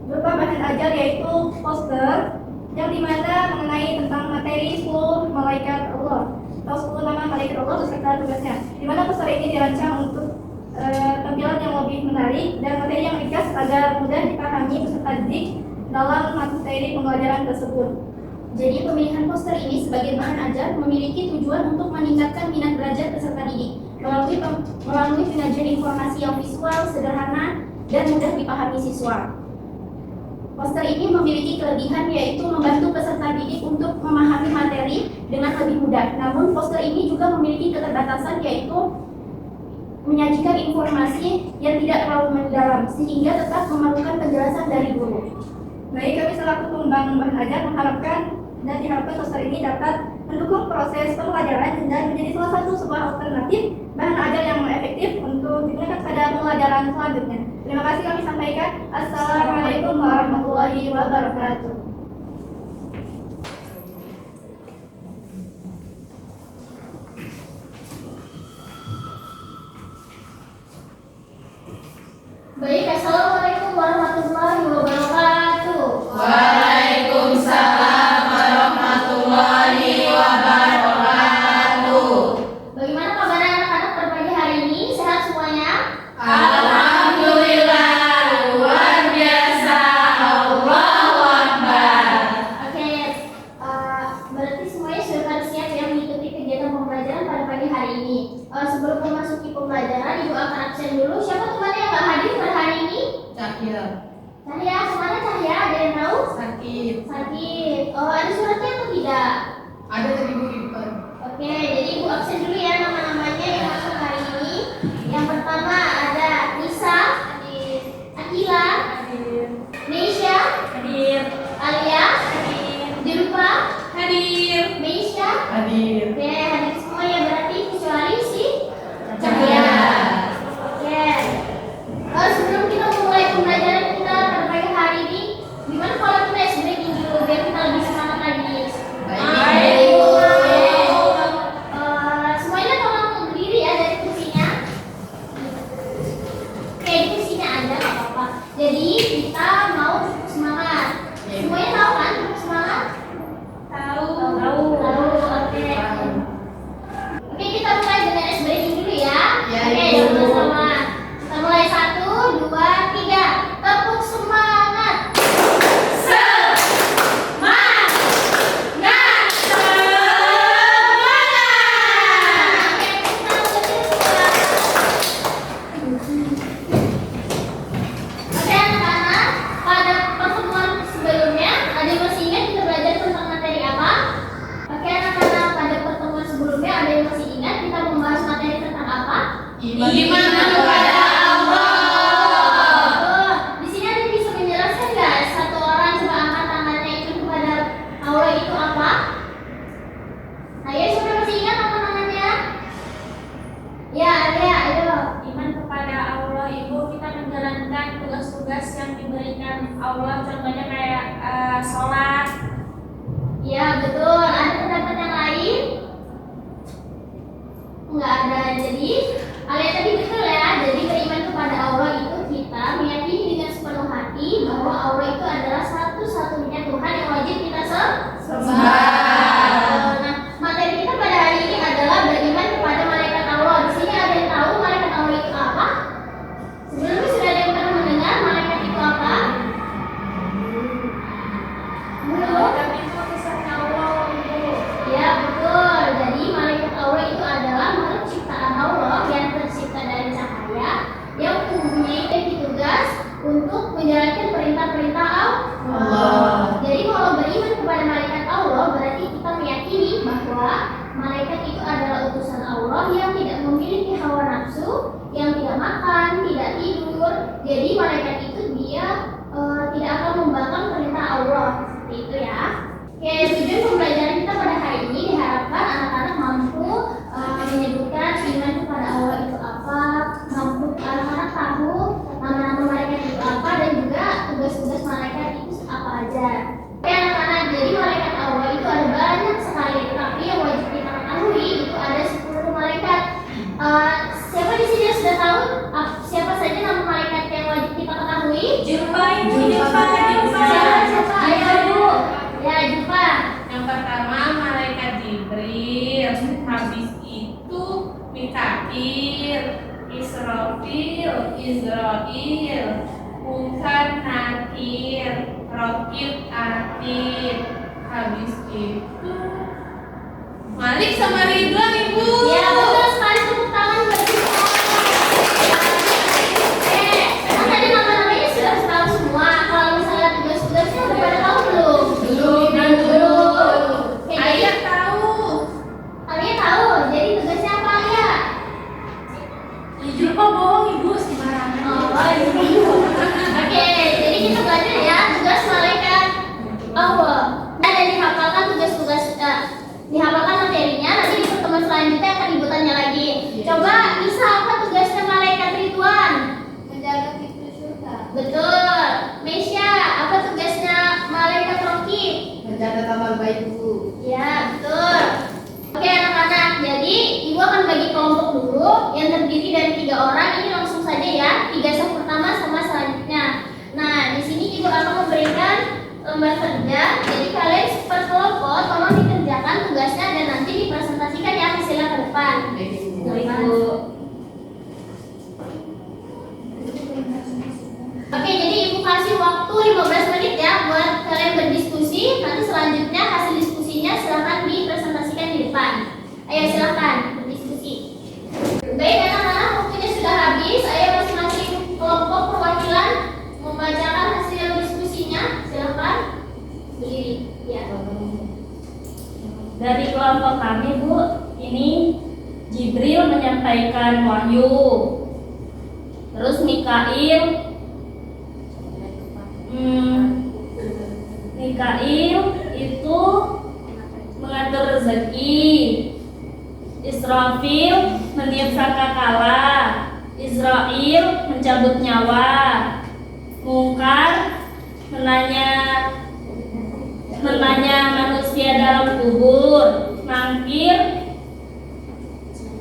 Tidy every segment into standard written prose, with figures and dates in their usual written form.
berupa bahan ajar yaitu poster yang dimana mengenai tentang materi 10 malaikat Allah atau 10 nama malaikat Allah beserta tugasnya. Dimana poster ini dirancang untuk tampilan yang lebih menarik dan materi yang ringkas agar mudah dipahami peserta didik dalam materi pembelajaran tersebut. Jadi pemilihan poster ini sebagai bahan ajar memiliki tujuan untuk meningkatkan minat belajar peserta didik melalui penyajian informasi yang visual, sederhana, dan mudah dipahami siswa. Poster ini memiliki kelebihan yaitu membantu peserta didik untuk memahami materi dengan lebih mudah. Namun poster ini juga memiliki keterbatasan yaitu menyajikan informasi yang tidak terlalu mendalam sehingga tetap memerlukan penjelasan dari guru. Baik, kami selaku pengembang bahan ajar diharapkan poster ini dapat mendukung proses pembelajaran dan menjadi salah satu sebuah alternatif bahan ajar yang efektif untuk digunakan pada pembelajaran selanjutnya. Terima kasih kami sampaikan. Assalamualaikum warahmatullahi wabarakatuh. Baik, assalamualaikum warahmatullahi wabarakatuh. Waalaikumsalam warahmatullahi wabarakatuh. Bagaimana kabar anak-anak pada pagi hari ini? Sehat semuanya? Alhamdulillah, luar biasa. Allahu Akbar. Oke, berarti semuanya sudah pada siap ya mengikuti kegiatan pembelajaran pada pagi hari ini. Sebelum memasuki pembelajaran, Ibu akan absen dulu. Siapa temannya yang nggak hadir pada hari ini? Cahya, Cahya, kemana Cahya? Ada yang tahu? sakit. Sakit. Oh, ada suratnya atau tidak? Ada tadi Bu di depan. Oke, jadi Ibu absen dulu ya nama-namanya yang masuk hari ini. Yang pertama ada Nisa, hadir. Akila, hadir. Neisha, hadir. Alia, hadir. Dilpa, hadir. Meisha, Hadir. oke, hadir semua ya berarti kecuali si Cahya. Oke. Sebelum kita mulai pembelajaran kita pada pagi hari ini, gimana kalau kita ice breaking dulu biar kita lebih semangat lagi? Baik. Semuanya tolong berdiri ya dari kursinya. Oke, di kursinya aja nggak apa-apa. Jadi kita mau semangat. Semuanya tahu kan semangat? Tahu. Oke. Oke, kita mulai dengan ice breaking dulu ya. Ya, Oke, Ibu. sama-sama. Kita mulai 1, 2, 3. Tepuk semangat. Oke anak-anak, pada pertemuan sebelumnya ada yang masih ingat kita belajar tentang materi apa? Oke anak-anak, pada pertemuan sebelumnya ada yang masih ingat kita membahas materi tentang apa? Iman kepada Allah. Oh, di sini ada yang bisa menjelaskan nggak? Satu orang coba angkat tangannya itu kepada Allah itu apa? Ayo siapa yang masih ingat angkat tangannya? Ya, ayo. Iman kepada Allah itu kita menjalankan tugas-tugas yang diberikan Allah, contohnya kayak sholat. Ya betul. Ada pendapat yang lain? Enggak ada. Jadi Alia tadi betul ya. Jadi beriman kepada Allah itu kita meyakini dengan sepenuh hati bahwa Allah itu adalah satu-satunya Tuhan yang wajib kita sembah. Nah, materi kita pada hari ini adalah beriman kepada malaikat Allah. Di sini ada yang tahu malaikat Allah itu apa? Sebelumnya sudah ada yang pernah mendengar malaikat itu apa? Belum? Itu utusan Allah, Bu. Ya betul. Jadi malaikat Allah itu adalah makhluk ciptaan Allah yang tercipta dari cahaya yang mempunyai tugas untuk menjalankan perintah-perintah Allah. Jadi kalau beriman kepada malaikat Allah berarti kita meyakini bahwa malaikat itu adalah utusan Allah yang tidak memiliki hawa nafsu, yang tidak makan, tidak tidur. Jadi malaikat itu dia tidak akan membangkang perintah Allah. Seperti itu ya. Oke, tujuan pembelajaran kita pada hari ini diharapkan anak-anak mampu menyebutkan iman kepada Allah itu apa, mampu anak-anak tahu nama-nama malaikat itu apa dan juga tugas-tugas malaikat itu apa aja. Oke anak-anak, jadi malaikat Allah itu ada banyak sekali, tapi yang wajib kita ketahui itu ada 10 malaikat. Siapa di sini yang sudah tahu siapa saja nama malaikat yang wajib kita ketahui? Jumpai di depan. Alik sama Ridwan, Ibu. Ya betul sekali, tepuk tangan buat kita. Kan tadi nama-namanya sudah tahu semua. Kalau misalnya tugas-tugasnya udah pada tahu belum? Belum. Oke, jadi Ayah tahu. Alia tahu. Jadi tugasnya apa Alia? Jujur kok bohong, Ibu, sembarangan. Oh, iya. Oke, jadi kita belajar ya tugas malaikat Allah. Dan dihafalkan tugas-tugas, dihafalkan materinya. Nanti di pertemuan selanjutnya akan ibu tanya lagi. Coba Nisa, apa tugasnya malaikat Ridwan? Menjaga pintu surga. Betul. Mesya, apa tugasnya malaikat Rocky? Mencatat amal baik, Bu. Ya, betul. Oke anak-anak, jadi ibu akan bagi kelompok dulu yang terdiri dari 3 orang. Ini langsung saja ya, 3 saf pertama sama selanjutnya. Nah, di sini ibu akan memberikan lembar kerja. Jadi kalian per kelompok tolong dikerjakan tugasnya dan nanti dipresentasikan ya hasilnya ke depan. Baik, Ibu. Baik, Bu. Oke, jadi ibu kasih waktu 15 menit ya buat kalian berdiskusi. Nanti selanjutnya hasil diskusinya silahkan dipresentasikan di depan. Ayo silahkan berdiskusi. Baik anak-anak, waktunya sudah habis. Ayo masing-masing kelompok perwakilan membacakan hasil diskusinya. Silahkan berdiri. Ya. Dari kelompok kami, Bu, ini Jibril menyampaikan wahyu. Terus Mikail itu mengatur rezeki. Israfil meniup sangkakala. Israel mencabut nyawa. Mungkar menanya manusia dalam kubur.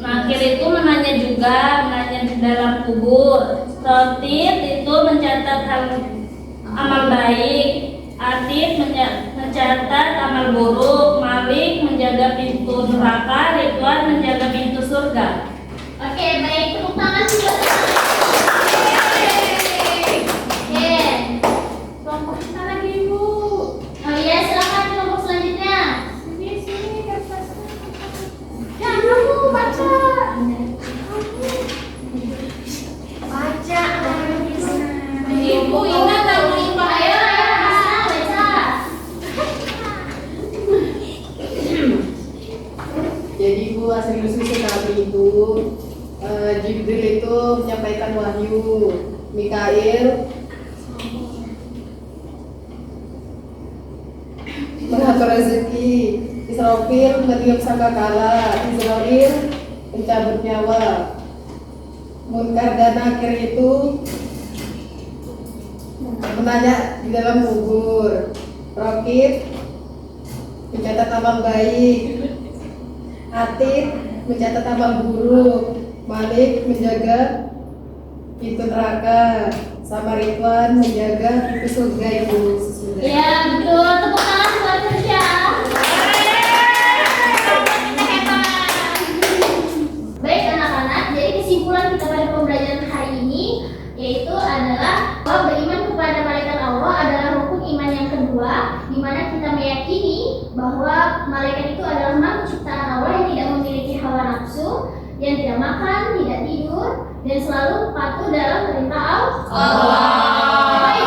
Nakir itu menanya di dalam kubur. Rotid itu mencatat amal baik. Atid mencatat amal buruk. Malik menjaga pintu neraka. Ridwan menjaga pintu surga. Oke, baik, tepuk tangan buat Oke. Kelompok kita lagi, Ibu. Oh iya, silakan kelompok selanjutnya. Sini, ya, kamu baca. Ibu, ingat tak lupa Ayo, Hasna, baca. Jadi Bu, hasil diskusi kami itu Jibril itu menyampaikan wahyu. Mikail mengatur rezeki. Israfil meniup sangkakala. Israel mencabut nyawa. Munkar dan Nakir itu menanya di dalam kubur. Rokib mencatat amal baik. Atid mencatat amal buruk. Malik menjaga pintu neraka. Sama Ridwan menjaga pintu surga, Ibu. Sesudah. Ya, betul. Tepuk tangan buat Tasya. Baik anak-anak, jadi kesimpulan kita pada pembelajaran hari ini yaitu adalah bahwa beriman kepada malaikat Allah adalah rukun iman yang kedua, di mana kita meyakini bahwa malaikat itu adalah makhluk ciptaan Allah yang tidak memiliki hawa nafsu, yang tidak makan, tidak tidur, dan selalu patuh dalam perintah Allah. Baik,